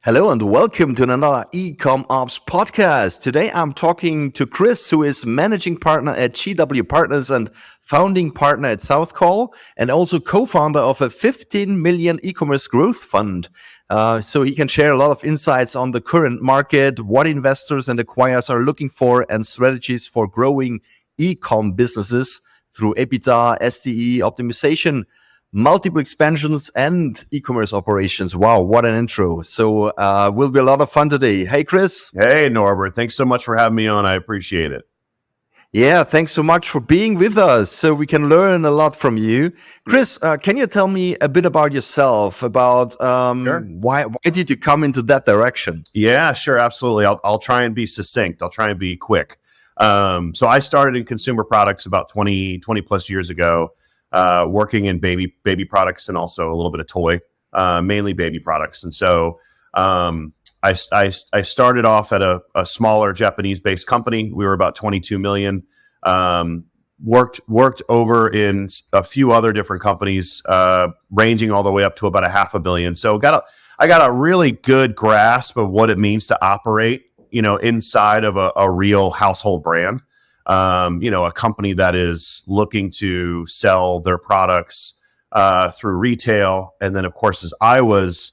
Hello and welcome to another eCommerce podcast. Today I'm talking to Chris, who is managing partner at GW Partners and founding partner at SouthCol, and also co-founder of a 15 million e-commerce growth fund. So he can share a lot of insights on the current market, what investors and acquirers are looking for, and strategies for growing e-com businesses through EBITDA, SDE optimization, multiple expansions, and e-commerce operations. Wow, what an intro. So will be a lot of fun today. Hey, Chris. Hey, Norbert. Thanks so much for having me on. I appreciate it. Yeah, thanks so much for being with us so we can learn a lot from you. Chris, can you tell me a bit about yourself, about Sure. why did you come into that direction? Yeah, sure. Absolutely. I'll try and be succinct. I'll try and be quick. So I started in consumer products about 20 plus years ago, working in baby products and also a little bit of toy, mainly baby products. And so I started off at a smaller Japanese-based company. We were about 22 million. Worked over in a few other different companies, ranging all the way up to about $500 million. So I got a really good grasp of what it means to operate, inside of a real household brand. A company that is looking to sell their products through retail. And then, of course, as I was,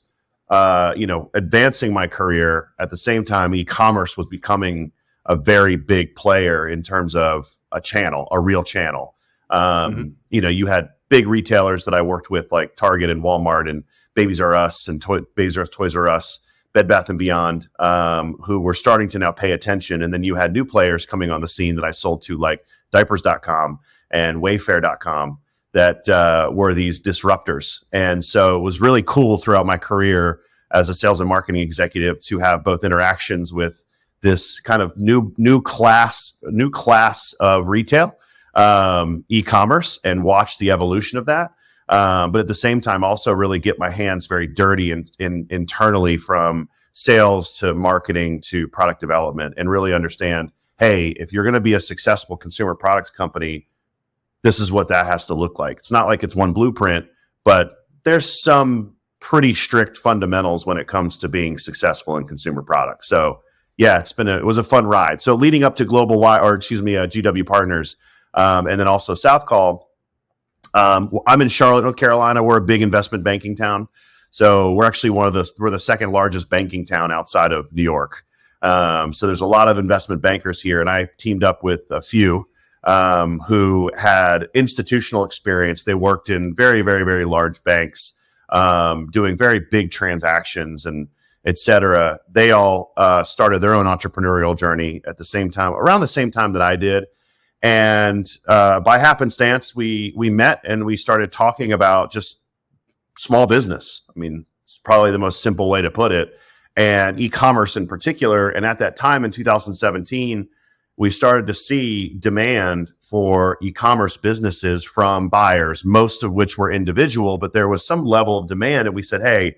advancing my career, at the same time, e-commerce was becoming a very big player in terms of a real channel. You had big retailers that I worked with like Target and Walmart and Babies R Us and Toys R Us, Bed Bath & Beyond, who were starting to now pay attention. And then you had new players coming on the scene that I sold to, like diapers.com and wayfair.com, that were these disruptors. And so it was really cool throughout my career as a sales and marketing executive to have both interactions with this kind of new class of retail, e-commerce, and watch the evolution of that. But at the same time, also really get my hands very dirty internally, from sales to marketing to product development, and really understand, hey, if you're going to be a successful consumer products company, this is what that has to look like. It's not like it's one blueprint, but there's some pretty strict fundamentals when it comes to being successful in consumer products. So yeah, it was a fun ride. So leading up to GW Partners, and then also SouthCol. I'm in Charlotte, North Carolina. We're a big investment banking town. So we're actually we're the second largest banking town outside of New York. So there's a lot of investment bankers here, and I teamed up with a few who had institutional experience. They worked in very, very, very large banks, doing very big transactions and et cetera. They all started their own entrepreneurial journey around the same time that I did. And by happenstance, we met and we started talking about just small business. I mean, it's probably the most simple way to put it, and e-commerce in particular. And at that time in 2017, we started to see demand for e-commerce businesses from buyers, most of which were individual, but there was some level of demand. And we said, hey,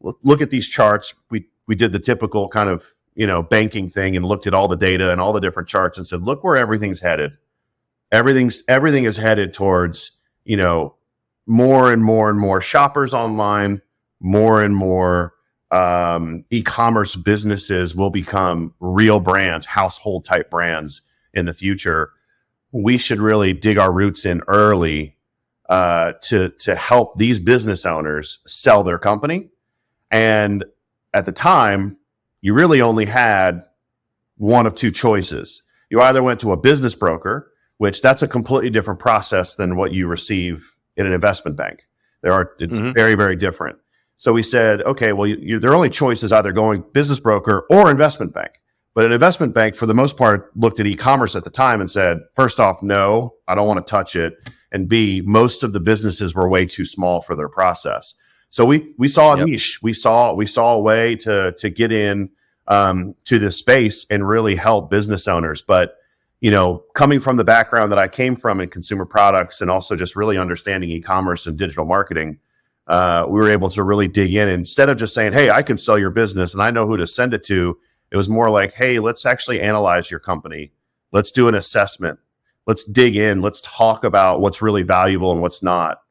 look at these charts. We did the typical kind of banking thing and looked at all the data and all the different charts and said, look where everything's headed. Everything is headed towards, more and more and more shoppers online, more and more e-commerce businesses will become real brands, household type brands in the future. We should really dig our roots in early to help these business owners sell their company. And at the time, you really only had one of two choices. You either went to a business broker, which that's a completely different process than what you receive in an investment bank. It's very, very different. So we said, okay, well, their only choice is either going business broker or investment bank. But an investment bank, for the most part, looked at e-commerce at the time and said, first off, no, I don't want to touch it. And B, most of the businesses were way too small for their process. So we saw a niche. We saw a way to get in to this space and really help business owners. But coming from the background that I came from in consumer products and also just really understanding e-commerce and digital marketing, we were able to really dig in. Instead of just saying, hey, I can sell your business and I know who to send it to, it was more like, hey, let's actually analyze your company. Let's do an assessment. Let's dig in. Let's talk about what's really valuable and what's not.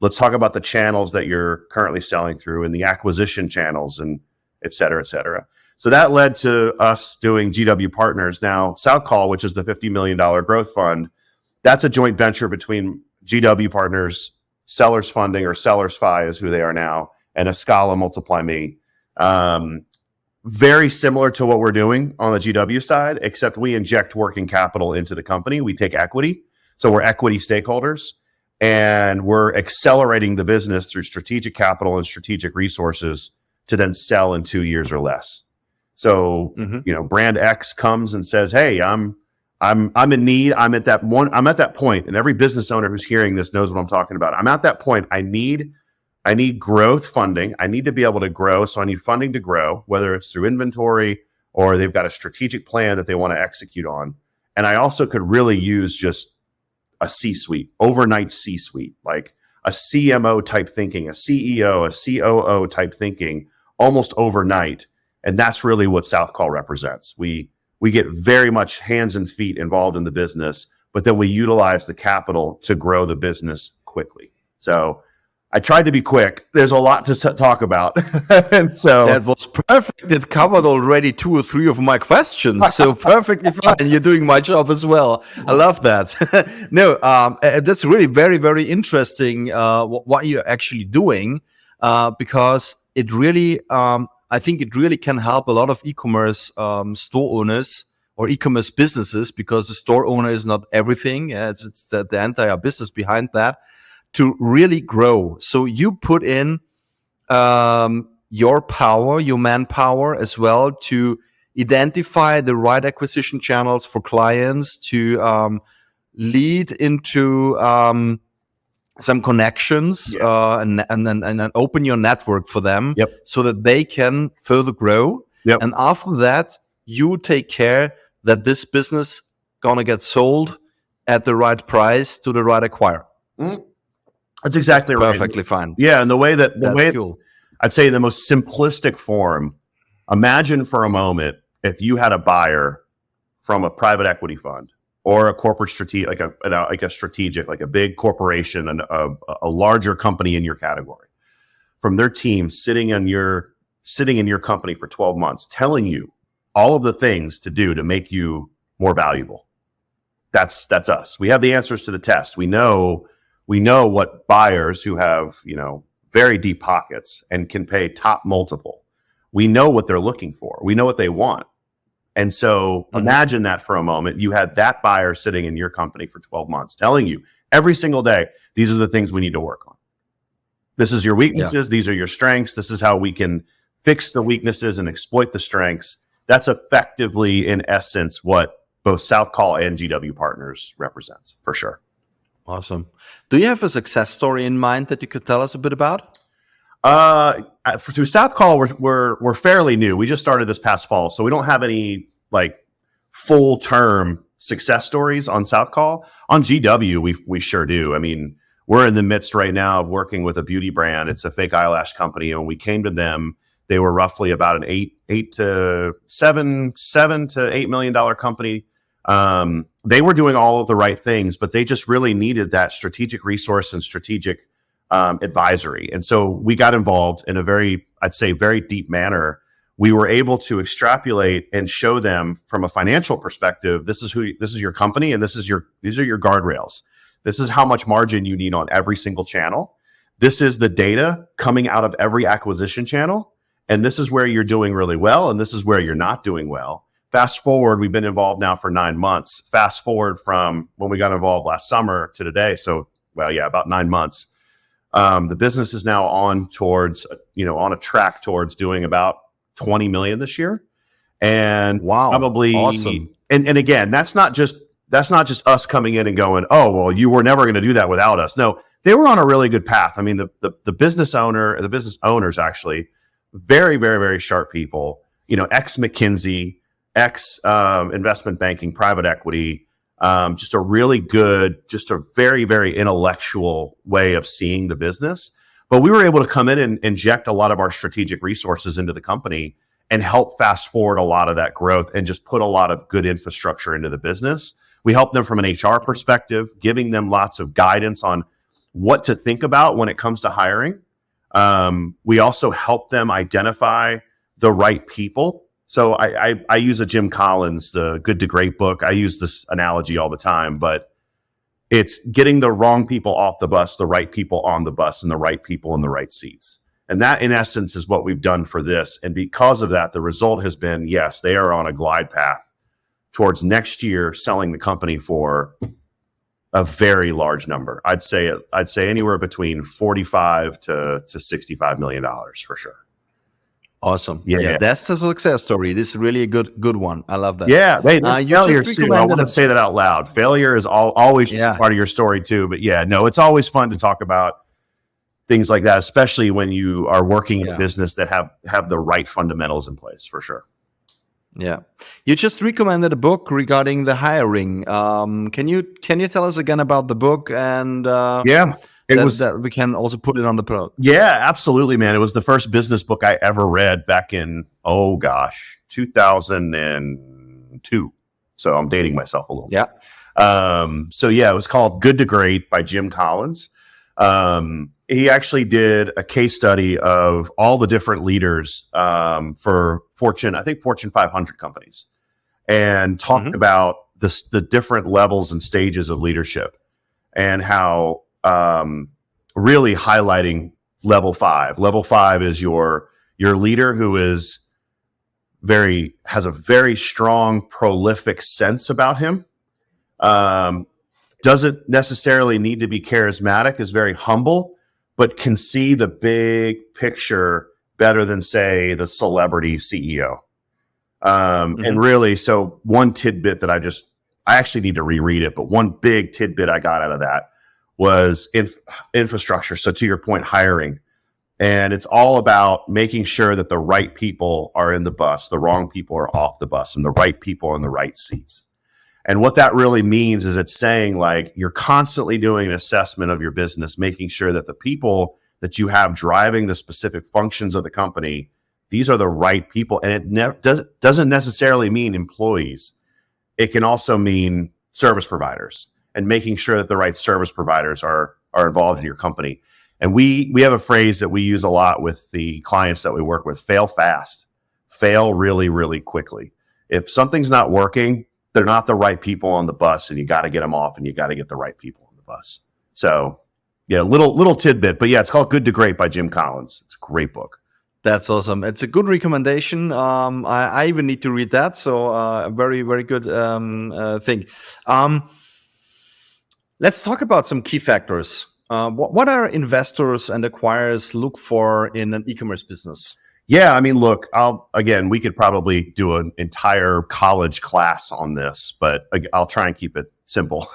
Let's talk about the channels that you're currently selling through and the acquisition channels, and et cetera, et cetera. So that led to us doing GW Partners. Now, SouthCol, which is the $50 million growth fund, that's a joint venture between GW Partners, Sellers Funding, or Sellers Fi is who they are now, and Escala Multiply Me. Very similar to what we're doing on the GW side, except we inject working capital into the company. We take equity. So we're equity stakeholders, and we're accelerating the business through strategic capital and strategic resources to then sell in 2 years or less. So, brand X comes and says, "Hey, I'm in need. I'm at that point." And every business owner who's hearing this knows what I'm talking about. I'm at that point. I need growth funding. I need to be able to grow. So I need funding to grow, whether it's through inventory or they've got a strategic plan that they want to execute on. And I also could really use just a C-suite, overnight C-suite, like a CMO type thinking, a CEO, a COO type thinking, almost overnight. And that's really what SouthCol represents. We get very much hands and feet involved in the business, but then we utilize the capital to grow the business quickly. So I tried to be quick. There's a lot to talk about. And so that was perfect. It covered already 2 or 3 of my questions. So perfectly fine. You're doing my job as well. I love that. No, that's really very, very interesting what you're actually doing because it really, I think it really can help a lot of e-commerce store owners or e-commerce businesses, because the store owner is not everything. It's the entire business behind that, to really grow. So you put in your power, your manpower as well, to identify the right acquisition channels for clients, to lead into some connections and open your network for them, so that they can further grow. And after that, you take care that this business gonna get sold at the right price to the right acquirer. That's exactly right. Perfectly fine. Yeah, and the way cool. I'd say the most simplistic form, imagine for a moment if you had a buyer from a private equity fund or a corporate strategic, like a strategic, like a big corporation and a larger company in your category, from their team sitting in your company for 12 months, telling you all of the things to do to make you more valuable. That's us. We have the answers to the test. We know what buyers who have, very deep pockets and can pay top multiple. We know what they're looking for. We know what they want. And so imagine that for a moment. You had that buyer sitting in your company for 12 months telling you every single day, these are the things we need to work on. This is your weaknesses. These are your strengths. This is how we can fix the weaknesses and exploit the strengths. That's effectively, in essence, what both SouthCol and GW Partners represents, for sure. Awesome. Do you have a success story in mind that you could tell us a bit about? Through SouthCol, we're fairly new. We just started this past fall, so we don't have any full term success stories on SouthCol. On GW, we sure do. I mean, we're in the midst right now of working with a beauty brand. It's a fake eyelash company, and we came to them. They were roughly about an $7 to $8 million company. They were doing all of the right things, but they just really needed that strategic resource and strategic advisory. And so we got involved in a very deep manner. We were able to extrapolate and show them from a financial perspective, this is your company, and these are your guardrails. This is how much margin you need on every single channel. This is the data coming out of every acquisition channel. And this is where you're doing really well, and this is where you're not doing well. Fast forward, we've been involved now for 9 months. Fast forward from when we got involved last summer to today. So, about 9 months. The business is now on a track towards doing about 20 million this year. And probably awesome. And again, that's not just us coming in and going, oh, well, you were never going to do that without us. No, they were on a really good path. I mean, the business owners actually, very, very, very sharp people, ex McKinsey, ex investment banking, private equity, just a really good, just a very, very intellectual way of seeing the business. But we were able to come in and inject a lot of our strategic resources into the company and help fast forward a lot of that growth and just put a lot of good infrastructure into the business. We helped them from an HR perspective, giving them lots of guidance on what to think about when it comes to hiring. We also help them identify the right people. So I use a Jim Collins, the Good to Great book. I use this analogy all the time, but it's getting the wrong people off the bus, the right people on the bus, and the right people in the right seats. And that, in essence, is what we've done for this. And because of that, the result has been, yes, they are on a glide path towards next year selling the company for a very large number. I'd say anywhere between $45 to $65 million for sure. Awesome. Yeah. That's a success story. This is really a good one. I love that. Yeah, hey, that's failure too. I want to recommended say that out loud. Failure is always part of your story too. But yeah, no, it's always fun to talk about things like that, especially when you are working in a business that have the right fundamentals in place, for sure. Yeah, you just recommended a book regarding the hiring. Can you tell us again about the book and that we can also put it on the pro? Yeah, absolutely, man. It was the first business book I ever read back in 2002. So I'm dating myself a little. Yeah. So yeah, it was called Good to Great by Jim Collins. He actually did a case study of all the different leaders for Fortune 500 companies, and talked about the different levels and stages of leadership, and how really highlighting level 5. Level 5 is your leader who has a very strong, prolific sense about him. Doesn't necessarily need to be charismatic, is very humble, but can see the big picture better than, say, the celebrity CEO. And really, so one tidbit that I actually need to reread it, but one big tidbit I got out of that was infrastructure. So to your point, hiring. And it's all about making sure that the right people are in the bus, the wrong people are off the bus, and the right people are in the right seats. And what that really means is it's saying, like, you're constantly doing an assessment of your business, making sure that the people that you have driving the specific functions of the company, these are the right people. And it doesn't necessarily mean employees. It can also mean service providers, and making sure that the right service providers are involved in your company. And we have a phrase that we use a lot with the clients that we work with: fail fast, fail really, really quickly. If something's not working, they're not the right people on the bus, and you got to get them off, and you got to get the right people on the bus. So yeah, little tidbit, but yeah, it's called Good to Great by Jim Collins. It's a great book. That's awesome. It's a good recommendation. I even need to read that. So a very, very good thing. Let's talk about some key factors. What are investors and acquirers look for in an e-commerce business? Yeah, I mean, look, we could probably do an entire college class on this, but I'll try and keep it simple.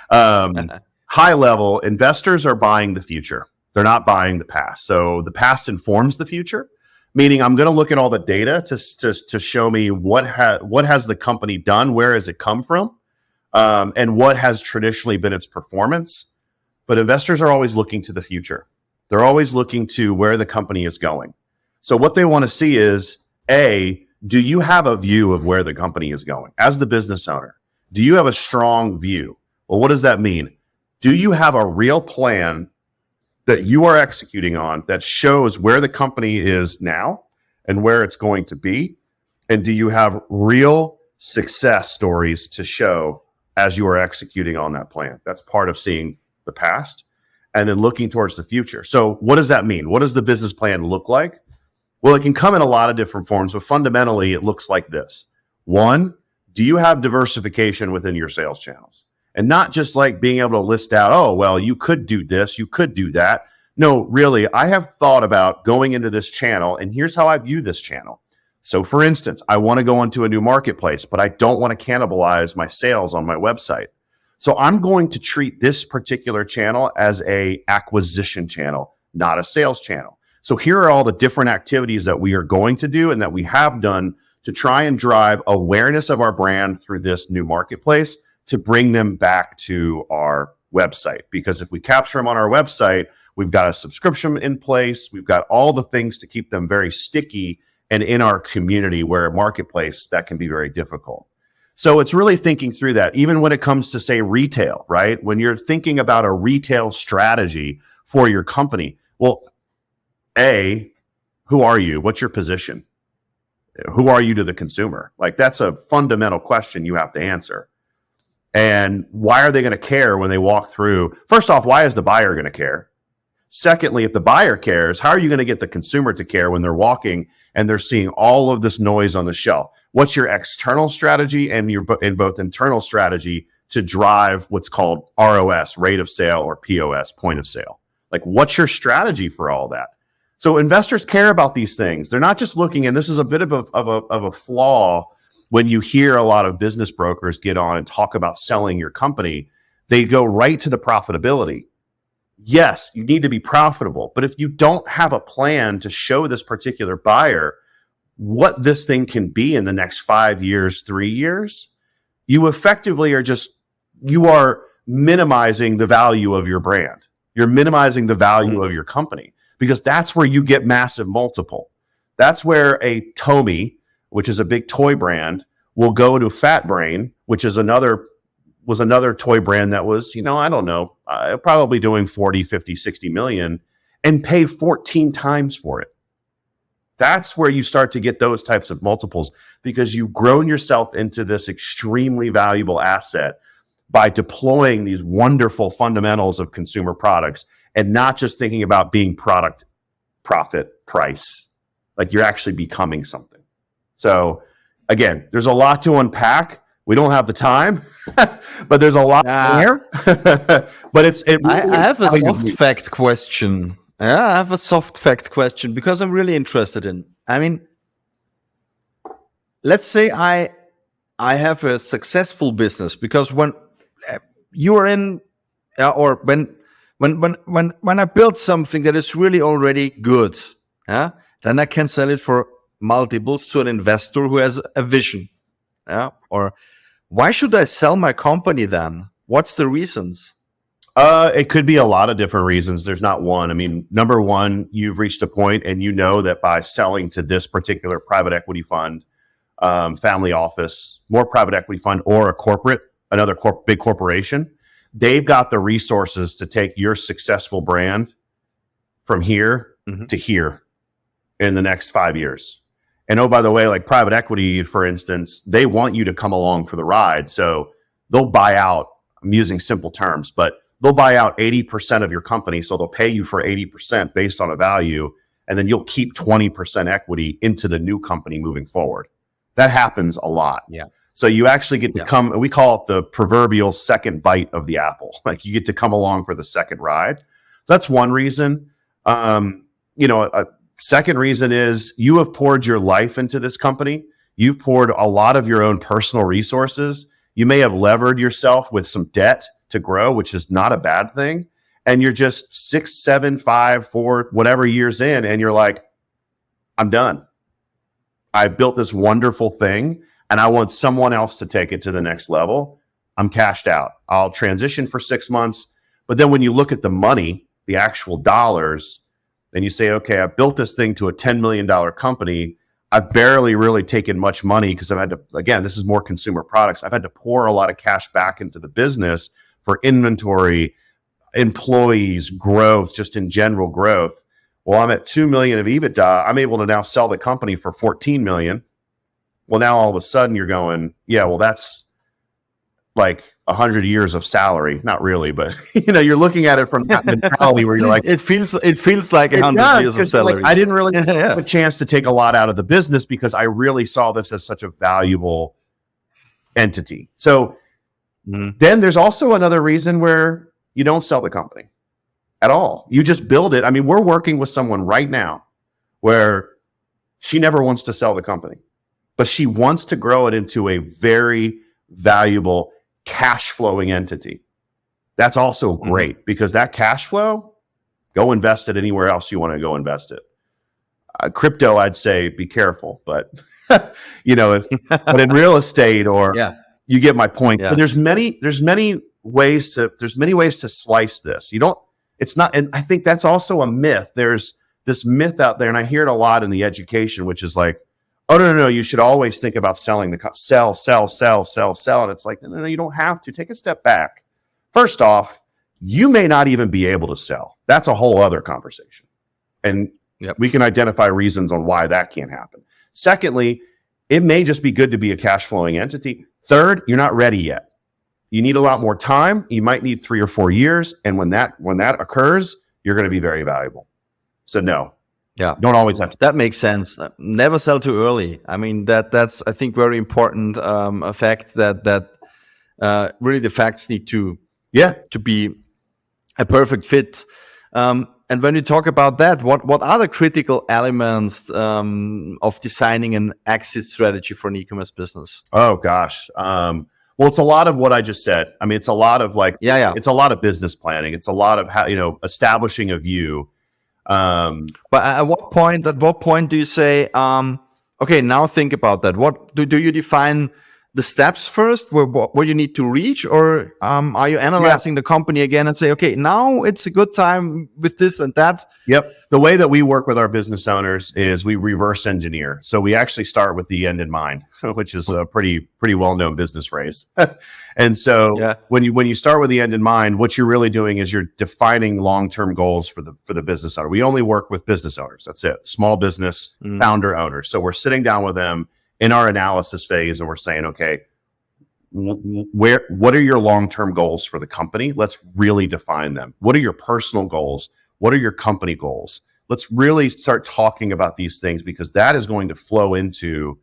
High level, investors are buying the future. They're not buying the past. So the past informs the future, meaning I'm going to look at all the data to show me what has the company done, where has it come from, and what has traditionally been its performance. But investors are always looking to the future. They're always looking to where the company is going. So what they want to see is, A, do you have a view of where the company is going? As the business owner, do you have a strong view? Well, what does that mean? Do you have a real plan that you are executing on that shows where the company is now and where it's going to be? And do you have real success stories to show as you are executing on that plan? That's part of seeing the past and then looking towards the future. So what does that mean? What does the business plan look like? Well, it can come in a lot of different forms, but fundamentally it looks like this. One, do you have diversification within your sales channels? And not just like being able to list out, oh, well, you could do this, you could do that. No, really, I have thought about going into this channel, and here's how I view this channel. So for instance, I want to go into a new marketplace, but I don't want to cannibalize my sales on my website. So I'm going to treat this particular channel as a acquisition channel, not a sales channel. So here are all the different activities that we are going to do and that we have done to try and drive awareness of our brand through this new marketplace to bring them back to our website. Because if we capture them on our website, we've got a subscription in place. We've got all the things to keep them very sticky and in our community, where a marketplace, that can be very difficult. So it's really thinking through that, even when it comes to, say, retail, right? When you're thinking about a retail strategy for your company, well, A, who are you? What's your position? Who are you to the consumer? Like, that's a fundamental question you have to answer. And why are they going to care when they walk through? First off, why is the buyer going to care? Secondly, if the buyer cares, how are you going to get the consumer to care when they're walking and they're seeing all of this noise on the shelf? What's your external strategy and your both internal strategy to drive what's called ROS, rate of sale, or POS, point of sale? Like, what's your strategy for all that? So investors care about these things. They're not just looking, and this is a bit of a flaw when you hear a lot of business brokers get on and talk about selling your company. They go right to the profitability. Yes, you need to be profitable, but if you don't have a plan to show this particular buyer what this thing can be in the next 5 years, 3 years, you effectively you are minimizing the value of your brand. You're minimizing the value of your company, because that's where you get massive multiple. That's where a Tomy, which is a big toy brand, will go to Fat Brain, which is another toy brand that was, I don't know, probably doing 40, 50, 60 million, and pay 14 times for it. That's where you start to get those types of multiples, because you've grown yourself into this extremely valuable asset by deploying these wonderful fundamentals of consumer products and not just thinking about being product, profit, price. Like, you're actually becoming something. So again, there's a lot to unpack. We don't have the time, but there's a lot there. But I have a soft fact question. Yeah, I have a soft fact question because I'm really interested in. I mean, let's say I have a successful business, because when you're in, or when I build something that is really already good, then I can sell it for multiples to an investor who has a vision. Or why should I sell my company then? What's the reasons? It could be a lot of different reasons. There's not one. I mean, number one, you've reached a point and you know that by selling to this particular private equity fund, family office, more private equity fund, or a corporate, another big corporation, they've got the resources to take your successful brand from here to here in the next 5 years. And oh, by the way, like private equity, for instance, they want you to come along for the ride. So they'll buy out, I'm using simple terms, but they'll buy out 80% of your company. So they'll pay you for 80% based on a value, and then you'll keep 20% equity into the new company moving forward. That happens a lot. Yeah. So you actually get to come, we call it the proverbial second bite of the apple. Like, you get to come along for the second ride. So that's one reason. A second reason is you have poured your life into this company. You've poured a lot of your own personal resources. You may have levered yourself with some debt to grow, which is not a bad thing. And you're just 6, 7, 5, 4, whatever years in, and you're like, I'm done. I built this wonderful thing, and I want someone else to take it to the next level. I'm cashed out. I'll transition for 6 months. But then when you look at the money, the actual dollars, and you say, okay, I built this thing to a $10 million company. I've barely really taken much money because I've had to, again, this is more consumer products. I've had to pour a lot of cash back into the business for inventory, employees, growth, just in general growth. Well, I'm at 2 million of EBITDA. I'm able to now sell the company for 14 million. Well, now all of a sudden you're going, yeah, well, that's like 100 years of salary. Not really, but you're looking at it from that mentality where you're like, it feels like 100 years of salary. Like, I didn't really have a chance to take a lot out of the business because I really saw this as such a valuable entity. So then there's also another reason where you don't sell the company at all. You just build it. I mean, we're working with someone right now where she never wants to sell the company, but she wants to grow it into a very valuable cash flowing entity. That's also great because that cash flow, go invest it anywhere else you want to go invest it. Crypto, I'd say be careful, but but in real estate or you get my point. So there's many ways to slice this. It's not, and I think that's also a myth. There's this myth out there, and I hear it a lot in the education, which is like, oh, no, you should always think about selling sell. And it's like, no, you don't have to. Take a step back. First off, you may not even be able to sell. That's a whole other conversation. And we can identify reasons on why that can't happen. Secondly, it may just be good to be a cash flowing entity. Third, you're not ready yet. You need a lot more time. You might need 3 or 4 years. And when that occurs, you're going to be very valuable. So no, Yeah, don't always have to. that makes sense. Never sell too early. I mean, that's I think very important a fact that really the facts need to be a perfect fit. And when you talk about that, what are the critical elements of designing an exit strategy for an e-commerce business? Oh gosh. Well, it's a lot of what I just said. I mean, it's a lot of it's a lot of business planning. It's a lot of how, establishing a view. But at what point do you say, okay, now think about that. What do you define the steps first where you need to reach, or are you analyzing the company again and say, okay, now it's a good time with this and that? Yep. The way that we work with our business owners is we reverse engineer. So we actually start with the end in mind, which is a pretty well-known business phrase. And so when you start with the end in mind, what you're really doing is you're defining long-term goals for the business owner. We only work with business owners. That's it. Small business founder owners. So we're sitting down with them in our analysis phase, and we're saying, okay, what are your long-term goals for the company? Let's really define them. What are your personal goals? What are your company goals? Let's really start talking about these things, because that is going to flow into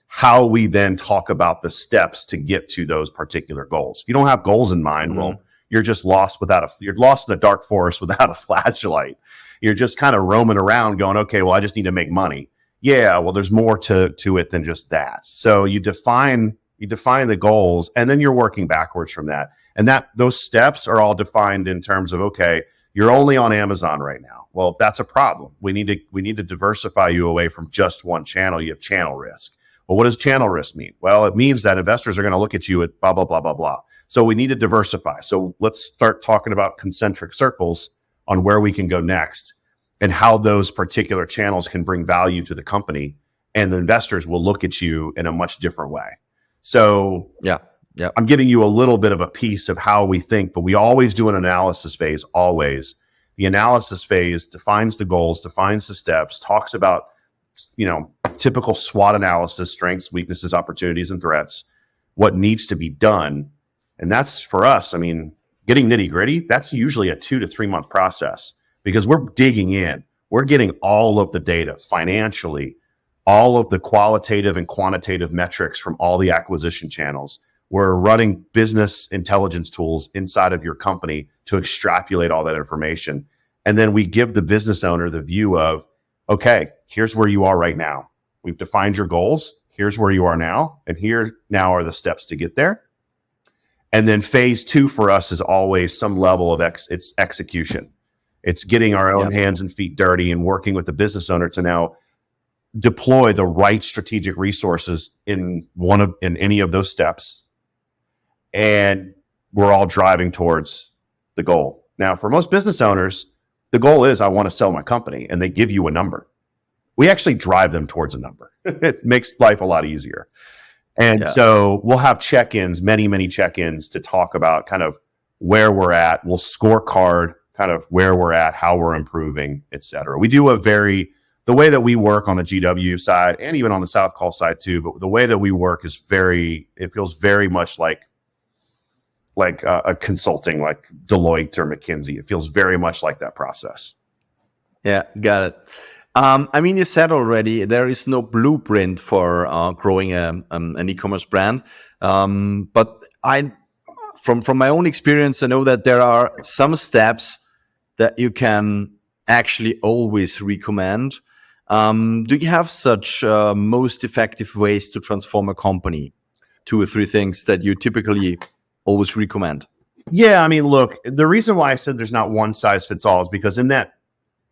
how we then talk about the steps to get to those particular goals. If you don't have goals in mind, well, you're just lost you're lost in a dark forest without a flashlight. You're just kind of roaming around going, okay, well, I just need to make money. Yeah, well, there's more to it than just that. So you define the goals, and then you're working backwards from that. And those steps are all defined in terms of, okay, you're only on Amazon right now. Well, that's a problem. We need to diversify you away from just one channel. You have channel risk. Well, what does channel risk mean? Well, it means that investors are going to look at you at blah, blah, blah, blah, blah. So we need to diversify. So let's start talking about concentric circles on where we can go next, and how those particular channels can bring value to the company, and the investors will look at you in a much different way. So I'm giving you a little bit of a piece of how we think, but we always do an analysis phase, always. The analysis phase defines the goals, defines the steps, talks about, typical SWOT analysis, strengths, weaknesses, opportunities, and threats, what needs to be done. And that's, for us, I mean, getting nitty gritty, that's usually a 2 to 3 month process. Because we're digging in, we're getting all of the data financially, all of the qualitative and quantitative metrics from all the acquisition channels. We're running business intelligence tools inside of your company to extrapolate all that information. And then we give the business owner the view of, okay, here's where you are right now. We've defined your goals. Here's where you are now. And here now are the steps to get there. And then phase 2 for us is always some level of it's execution. It's getting our own hands and feet dirty and working with the business owner to now deploy the right strategic resources in any of those steps. And we're all driving towards the goal. Now, for most business owners, the goal is, I want to sell my company, and they give you a number. We actually drive them towards a number. It makes life a lot easier. And so we'll have check-ins, many check-ins, to talk about kind of where we're at. We'll scorecard kind of where we're at, how we're improving, et cetera. We do the way that we work on the GW side, and even on the SouthCol side too, but the way that we work is it feels very much like a consulting, like Deloitte or McKinsey. It feels very much like that process. Yeah, got it. I mean, you said already there is no blueprint for growing an e-commerce brand, but from my own experience, I know that there are some steps that you can actually always recommend. Do you have such most effective ways to transform a company? 2 or 3 things that you typically always recommend? Yeah, I mean, look, the reason why I said there's not one size fits all is because in that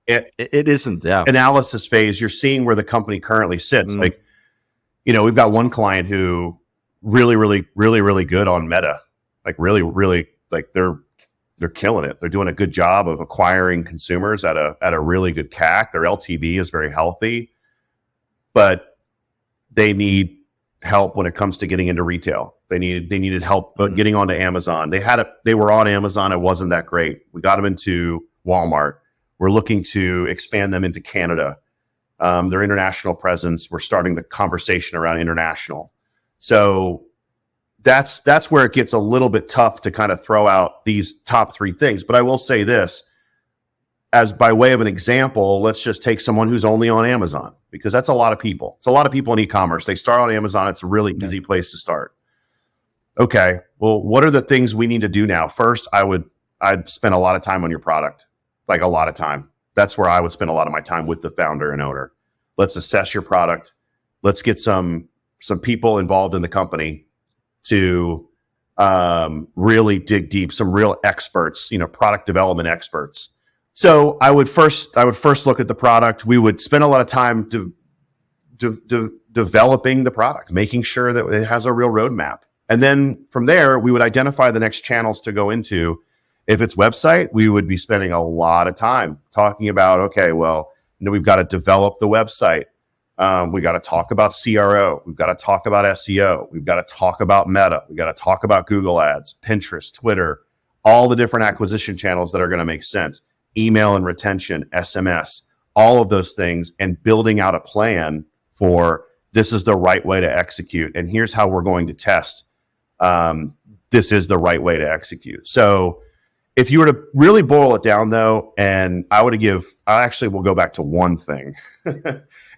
it isn't analysis phase, you're seeing where the company currently sits. Like, we've got one client who really good on Meta, like really like they're killing it. They're doing a good job of acquiring consumers at a really good CAC. Their LTV is very healthy, but they need help when it comes to getting into retail. They needed help getting onto Amazon. They were on Amazon. It wasn't that great. We got them into Walmart. We're looking to expand them into Canada. their international presence. We're starting the conversation around international. So that's where it gets a little bit tough to kind of throw out these top three things. But I will say this, as by way of an example, let's just take someone who's only on Amazon, because that's a lot of people. It's a lot of people in e-commerce. They start on Amazon. It's a really easy place to start. Okay, well, what are the things we need to do now? First, I'd spend a lot of time on your product, like a lot of time. That's where I would spend a lot of my time with the founder and owner. Let's assess your product. Let's get some people involved in the company to really dig deep, some real experts, product development experts. So I would first look at the product. We would spend a lot of time developing the product, making sure that it has a real roadmap. And then from there, we would identify the next channels to go into. If it's website, we would be spending a lot of time talking about, okay, well, we've got to develop the website. We got to talk about CRO. We've got to talk about SEO. We've got to talk about Meta. We've got to talk about Google Ads, Pinterest, Twitter, all the different acquisition channels that are going to make sense. Email and retention, SMS, all of those things, and building out a plan for this is the right way to execute. And here's how we're going to test. This is the right way to execute. So if you were to really boil it down, though, and I actually will go back to one thing.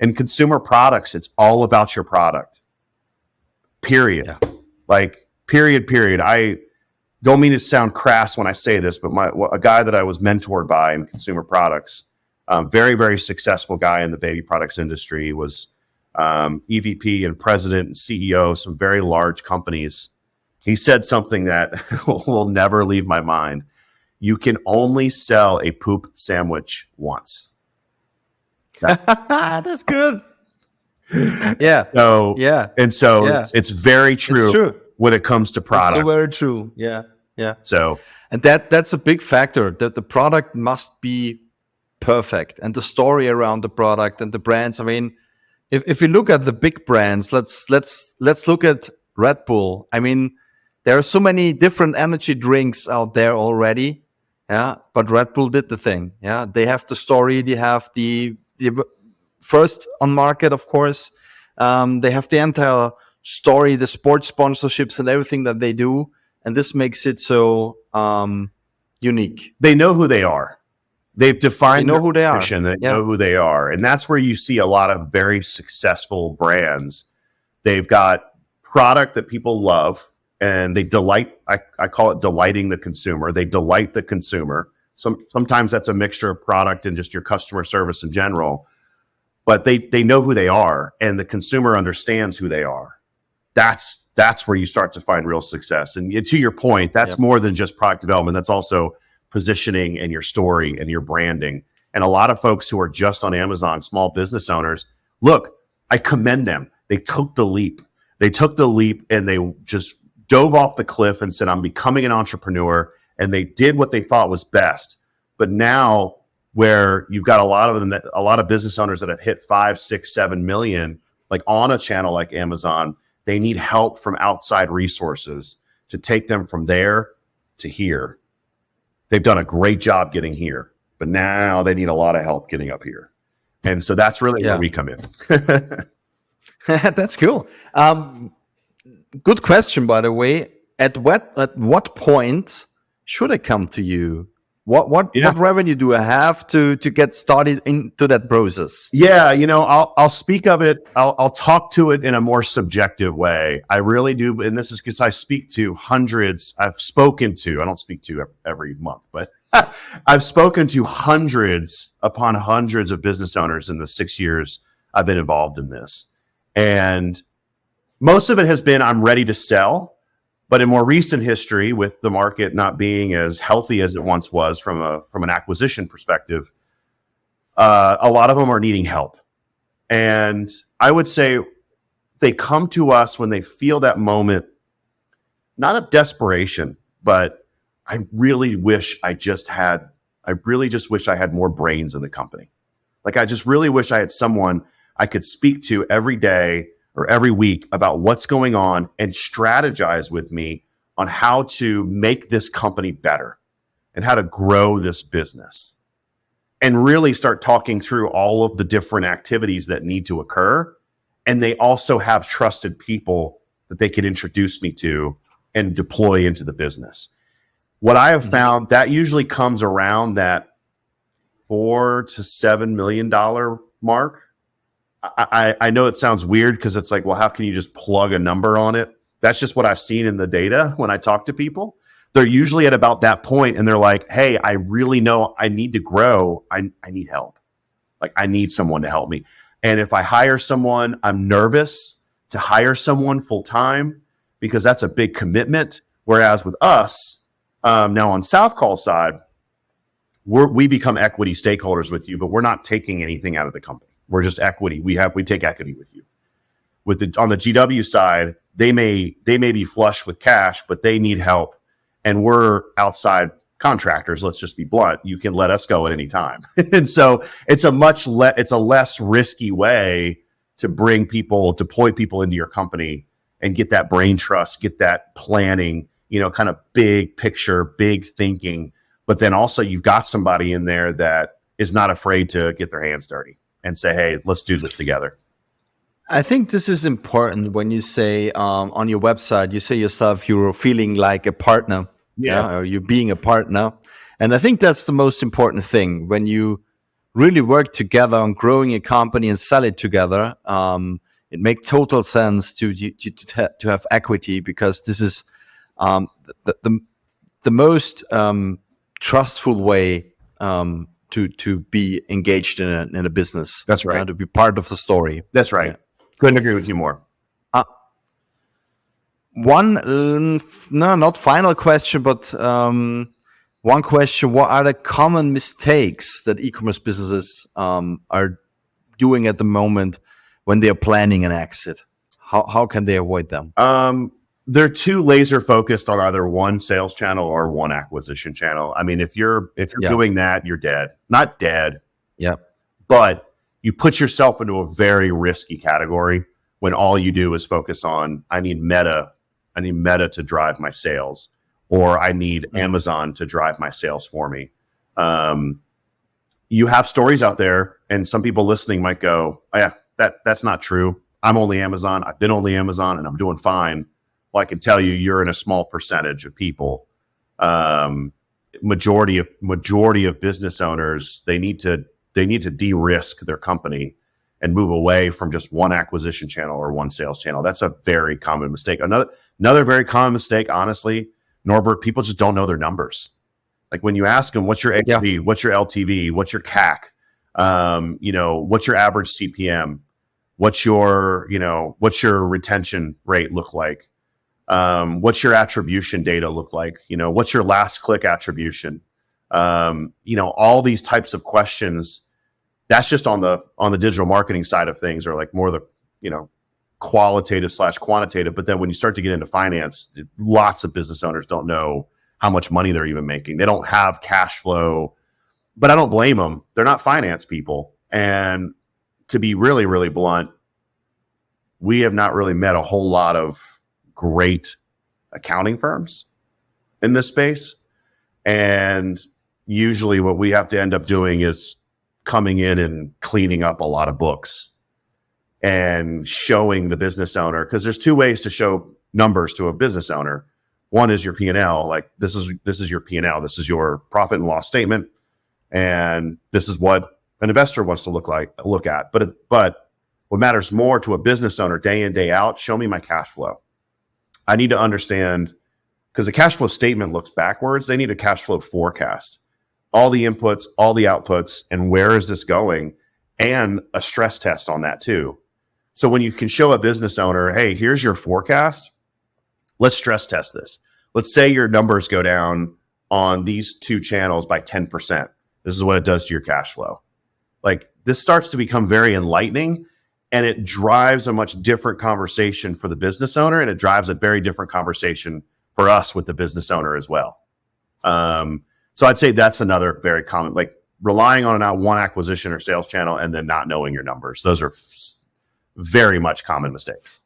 In consumer products, it's all about your product. Period. Yeah. Like, period. I don't mean to sound crass when I say this, but a guy that I was mentored by in consumer products, very, very successful guy in the baby products industry, was EVP and president and CEO of some very large companies. He said something that will never leave my mind. You can only sell a poop sandwich once. That's good. Yeah. So, yeah. And so it's very true, it's true when it comes to product. It's so very true. Yeah. Yeah. So, and that's a big factor, that the product must be perfect, and the story around the product and the brands. I mean, if you look at the big brands, let's look at Red Bull. I mean, there are so many different energy drinks out there already. Yeah. But Red Bull did the thing. Yeah. They have the story. They have the first on market, of course. They have the entire story, the sports sponsorships and everything that they do. And this makes it so unique. They know who they are. They've defined who they are. They know who they are. And that's where you see a lot of very successful brands. They've got product that people love, and they delight. I call it delighting the consumer. They delight the consumer. Sometimes that's a mixture of product and just your customer service in general. But they know who they are, and the consumer understands who they are. That's where you start to find real success. And to your point, that's more than just product development. That's also positioning and your story and your branding. And a lot of folks who are just on Amazon, small business owners, look, I commend them. They took the leap. And they just dove off the cliff and said, I'm becoming an entrepreneur. And they did what they thought was best. But now, where you've got a lot of business owners that have hit 5, 6, 7 million, like on a channel like Amazon, they need help from outside resources to take them from there to here. They've done a great job getting here, but now they need a lot of help getting up here. And so that's really where we come in. That's cool. Good question, by the way. At what point should I come to you? What revenue do I have to get started into that process? Yeah, I'll speak of it. I'll talk to it in a more subjective way. I really do, and this is because I speak to hundreds. I don't speak to every month, but I've spoken to hundreds upon hundreds of business owners in the 6 years I've been involved in this, and most of it has been I'm ready to sell. But in more recent history, with the market not being as healthy as it once was from an acquisition perspective, a lot of them are needing help. And I would say they come to us when they feel that moment, not of desperation, but I really wish I just had more brains in the company. Like, I just really wish I had someone I could speak to every day or every week about what's going on and strategize with me on how to make this company better and how to grow this business. and really start talking through all of the different activities that need to occur. And they also have trusted people that they can introduce me to and deploy into the business. What I have found, that usually comes around that $4 to $7 million mark. I know it sounds weird because it's like, well, how can you just plug a number on it? That's just what I've seen in the data when I talk to people. They're usually at about that point and they're like, hey, I really know I need to grow. I need help. Like, I need someone to help me. And if I hire someone, I'm nervous to hire someone full time because that's a big commitment. Whereas with us, now on SouthCol side, we become equity stakeholders with you, but we're not taking anything out of the company. We're just equity. We take equity with you. On the GW side, they may be flush with cash, but they need help. And we're outside contractors. Let's just be blunt. You can let us go at any time. And so it's a less risky way to deploy people into your company and get that brain trust, get that planning, kind of big picture, big thinking. But then also you've got somebody in there that is not afraid to get their hands dirty and say, hey, let's do this together. I think this is important when you say on your website, you say yourself, you're feeling like a partner, or you being a partner. And I think that's the most important thing when you really work together on growing a company and sell it together. It makes total sense to have equity because this is the most trustful way to be engaged in a business. That's right. To be part of the story. That's right. Yeah. Couldn't agree with you more. Not final question, but one question: what are the common mistakes that e-commerce businesses are doing at the moment when they are planning an exit? How can they avoid them? They're too laser focused on either one sales channel or one acquisition channel. I mean, if you're doing that, you're dead. Not dead. Yeah. But you put yourself into a very risky category when all you do is focus on, I need Meta to drive my sales, or I need Amazon to drive my sales for me. You have stories out there, and some people listening might go, oh, yeah, that's not true. I'm only Amazon. I've been only Amazon and I'm doing fine. Well, I can tell you, you're in a small percentage of people. Majority of business owners, they need to de-risk their company and move away from just one acquisition channel or one sales channel. That's a very common mistake. Another very common mistake, honestly, Norbert, people just don't know their numbers. Like when you ask them, what's your AOV, what's your LTV, what's your CAC, what's your average CPM, what's your retention rate look like? What's your attribution data look like? What's your last click attribution? All these types of questions. That's just on the digital marketing side of things, or like more the qualitative / quantitative. But then when you start to get into finance, lots of business owners don't know how much money they're even making. They don't have cash flow, but I don't blame them. They're not finance people. And to be really, really blunt, we have not really met a whole lot of great accounting firms in this space. And usually what we have to end up doing is coming in and cleaning up a lot of books and showing the business owner, because there's two ways to show numbers to a business owner. One is your P&L, like this is your P&L, this is your profit and loss statement, and this is what an investor wants to look at. But what matters more to a business owner day in, day out, show me my cash flow. I need to understand, because the cash flow statement looks backwards. They need a cash flow forecast, all the inputs, all the outputs, and where is this going, and a stress test on that too. So when you can show a business owner, hey, here's your forecast, let's stress test this. Let's say your numbers go down on these two channels by 10%. This is what it does to your cash flow. Like, this starts to become very enlightening, and it drives a much different conversation for the business owner, and it drives a very different conversation for us with the business owner as well. So I'd say that's another very common, like relying on one acquisition or sales channel and then not knowing your numbers. Those are very much common mistakes.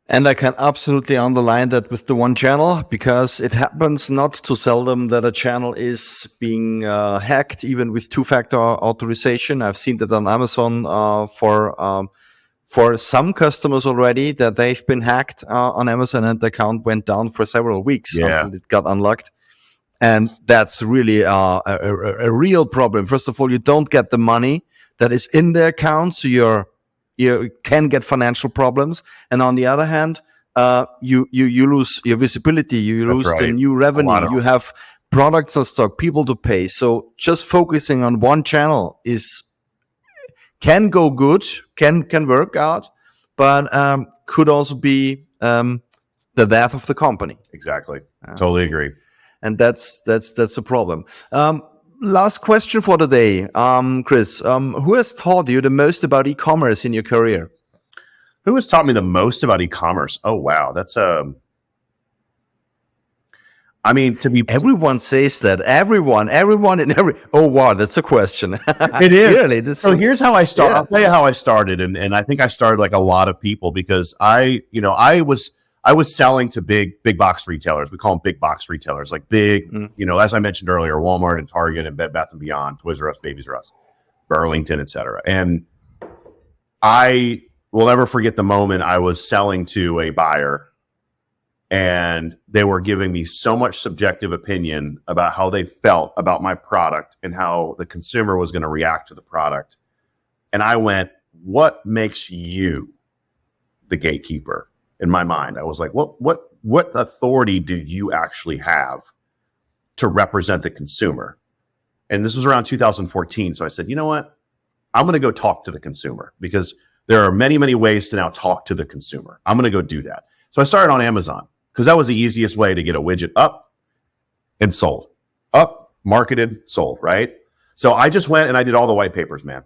And I can absolutely underline that with the one channel, because it happens not too seldom that a channel is being hacked, even with two-factor authorization. I've seen that on Amazon for some customers already, that they've been hacked on Amazon, and the account went down for several weeks until it got unlocked. And that's really a real problem. First of all, you don't get the money that is in the account, so you can get financial problems. And on the other hand, you lose your visibility, you lose the new revenue, you have products on stock, people to pay. So just focusing on one channel can go good, can work out, but could also be the death of the company. Exactly. Totally agree. And that's a problem. Last question for the day, Chris. Who has taught you the most about e-commerce in your career? Who has taught me the most about e-commerce? Oh, wow. That's I mean, everyone says that. Everyone in every. Oh, wow. That's a question. It is. Really, so here's how I started. Yeah. I'll tell you how I started. And I think I started like a lot of people, because I was selling to big box retailers. We call them big box retailers, like big, as I mentioned earlier, Walmart and Target and Bed Bath & Beyond, Toys R Us, Babies R Us, Burlington, etc. And I will never forget the moment I was selling to a buyer, and they were giving me so much subjective opinion about how they felt about my product and how the consumer was going to react to the product. And I went, what makes you the gatekeeper? In my mind, I was like, what authority do you actually have to represent the consumer? And this was around 2014. So I said, you know what? I'm going to go talk to the consumer, because there are many, many ways to now talk to the consumer. I'm going to go do that. So I started on Amazon, because that was the easiest way to get a widget up and sold. Up, marketed, sold, right? So I just went and I did all the white papers, man.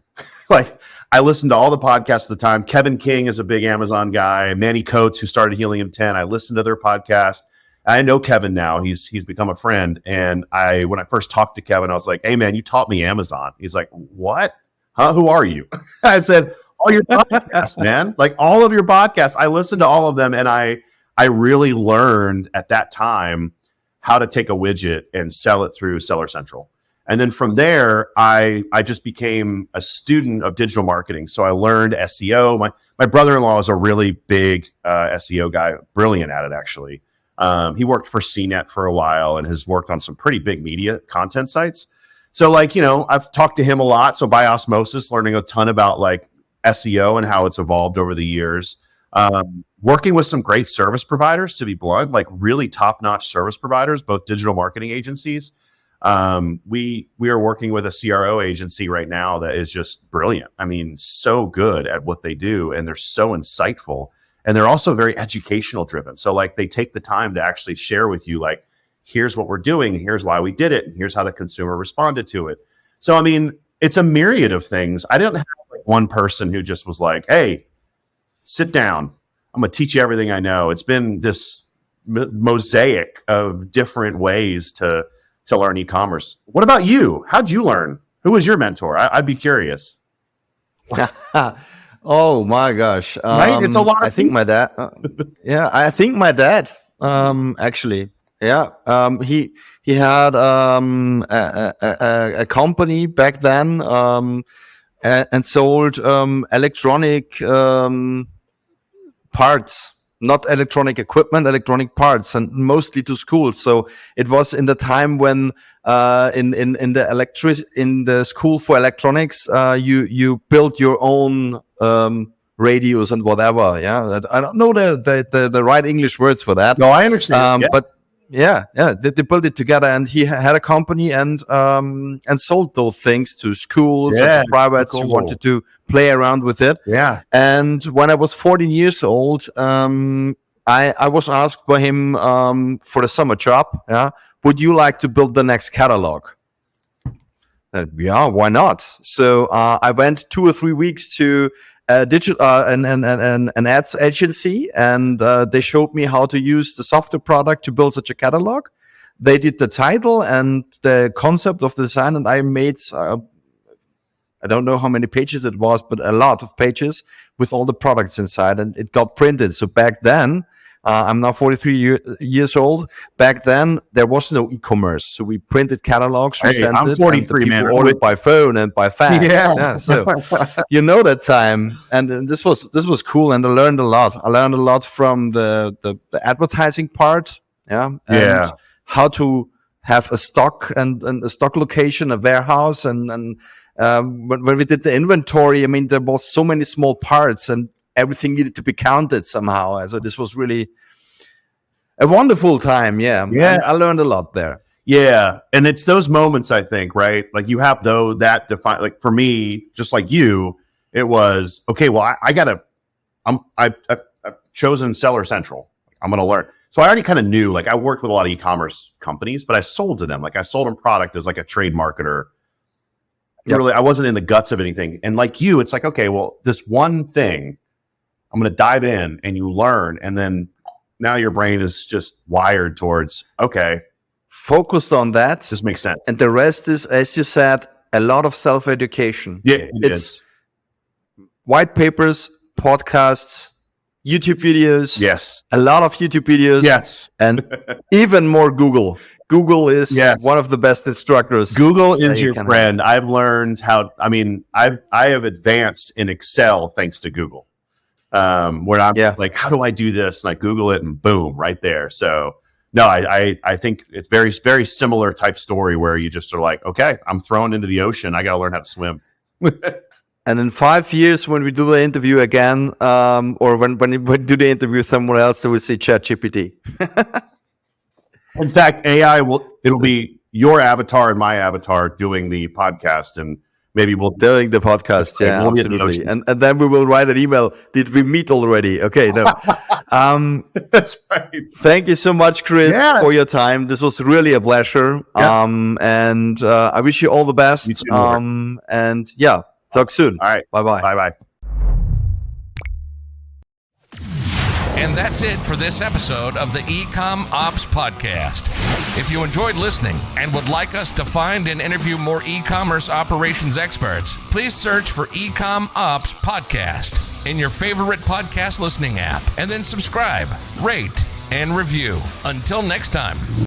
Like, I listened to all the podcasts at the time. Kevin King is a big Amazon guy. Manny Coates, who started Helium 10. I listened to their podcast. I know Kevin now. He's become a friend. And when I first talked to Kevin, I was like, hey, man, you taught me Amazon. He's like, what? Huh? Who are you? I said, all your podcasts, man. Like, all of your podcasts. I listened to all of them. And I really learned at that time how to take a widget and sell it through Seller Central. And then from there, I just became a student of digital marketing. So I learned SEO. My brother-in-law is a really big SEO guy, brilliant at it, actually. He worked for CNET for a while and has worked on some pretty big media content sites. So I've talked to him a lot. So by osmosis, learning a ton about like SEO and how it's evolved over the years. Working with some great service providers, to be blunt, like really top-notch service providers, both digital marketing agencies. We are working with a CRO agency right now that is just brilliant. I mean, so good at what they do, and they're so insightful, and they're also very educational driven. So like, they take the time to actually share with you, like, here's what we're doing, here's why we did it, and here's how the consumer responded to it. So, I mean, it's a myriad of things. I didn't have like one person who just was like, hey, sit down, I'm going to teach you everything I know. It's been this mosaic of different ways to learn e-commerce. What about you? How'd you learn? Who was your mentor? I'd be curious. Oh my gosh. Right? It's a lot. I think my dad. I think my dad, actually. Yeah. He had a company back then, and sold electronic parts. Not electronic equipment, electronic parts, and mostly to schools. So it was in the time when in the school for electronics, you built your own radios and whatever. Yeah, I don't know the right English words for that. No, I understand. But they built it together, and he had a company and sold those things to schools and to privates who wanted to play around with it. Yeah. And when I was 14 years old, I was asked by him for the summer job. Yeah, would you like to build the next catalog? Yeah, why not? So I went 2 or 3 weeks to an ads agency, and they showed me how to use the software product to build such a catalog. They did the title and the concept of the design, and I made I don't know how many pages it was, but a lot of pages with all the products inside, and it got printed. So back then, I'm now 43 years old. Back then, there was no e-commerce. So we printed catalogs, we sent I'm it, 43, and the people man. ordered by phone and by fax. Yeah. So you know that time, and this was cool, and I learned a lot. I learned a lot from the advertising part, and how to have a stock and a stock location, a warehouse, and when we did the inventory, I mean, there was so many small parts, and everything needed to be counted somehow. So this was really a wonderful time. Yeah. I learned a lot there. Yeah. And it's those moments, I think, right? Like you have that define, like for me, just like you, it was, okay, well, I've chosen Seller Central. I'm going to learn. So I already kind of knew, like I worked with a lot of e-commerce companies, but I sold to them. Like I sold them product as like a trade marketer. Yep. Really, I wasn't in the guts of anything. And like you, it's like, okay, well, this one thing, I'm going to dive in and you learn. And then now your brain is just wired towards, okay, focused on that. This makes sense. And the rest is, as you said, a lot of self-education. Yeah, it's white papers, podcasts, YouTube videos. Yes. A lot of YouTube videos. Yes. And even more Google. Google is one of the best instructors. Google is your friend. I've learned I have advanced in Excel thanks to Google. Where I'm like, how do I do this? And I Google it and boom, right there. So no, I think it's very, very similar type story where you just are like, okay, I'm thrown into the ocean. I got to learn how to swim. And in 5 years, when we do the interview again, or when we do the interview somewhere else, they will say ChatGPT. In fact, it'll be your avatar and my avatar doing the podcast, and maybe we'll doing the podcast. Okay, yeah, we'll absolutely. And then we will write an email. Did we meet already? Okay, no. That's right. Thank you so much, Chris, for your time. This was really a pleasure. Yeah. And I wish you all the best. You too, and talk soon. All right. Bye-bye. Bye-bye. And that's it for this episode of the Ecom Ops Podcast. If you enjoyed listening and would like us to find and interview more e-commerce operations experts, please search for Ecom Ops Podcast in your favorite podcast listening app, and then subscribe, rate, and review. Until next time.